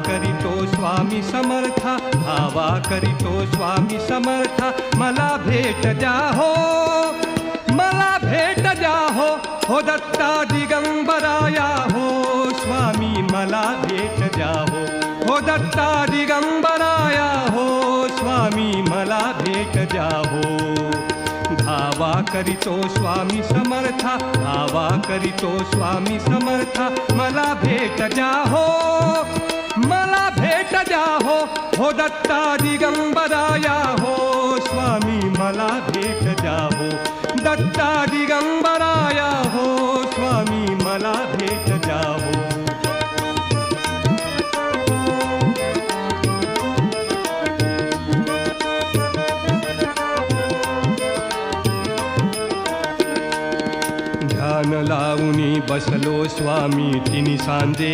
करीतो स्वामी समर्था, धावा करीतो स्वामी समर्था, मला भेट द्या हो, मला भेट द्या हो, हो दत्ता दिगंबराया हो स्वामी, मला भेट द्या हो, हो दत्ता दिगंबराया हो स्वामी, मला भेट द्या हो. धावा करीतो स्वामी समर्था, धावा करीतो स्वामी समर्था, मला भेट द्या हो, मला भेट द्या हो, हो दत्ता दिगंबराया हो स्वामी, मला भेट द्या हो, दत्ता दिगंबराया हो स्वामी, मला भेट द्या हो. ध्यान लावूनी बसलो स्वामी, तिन्ही सांजे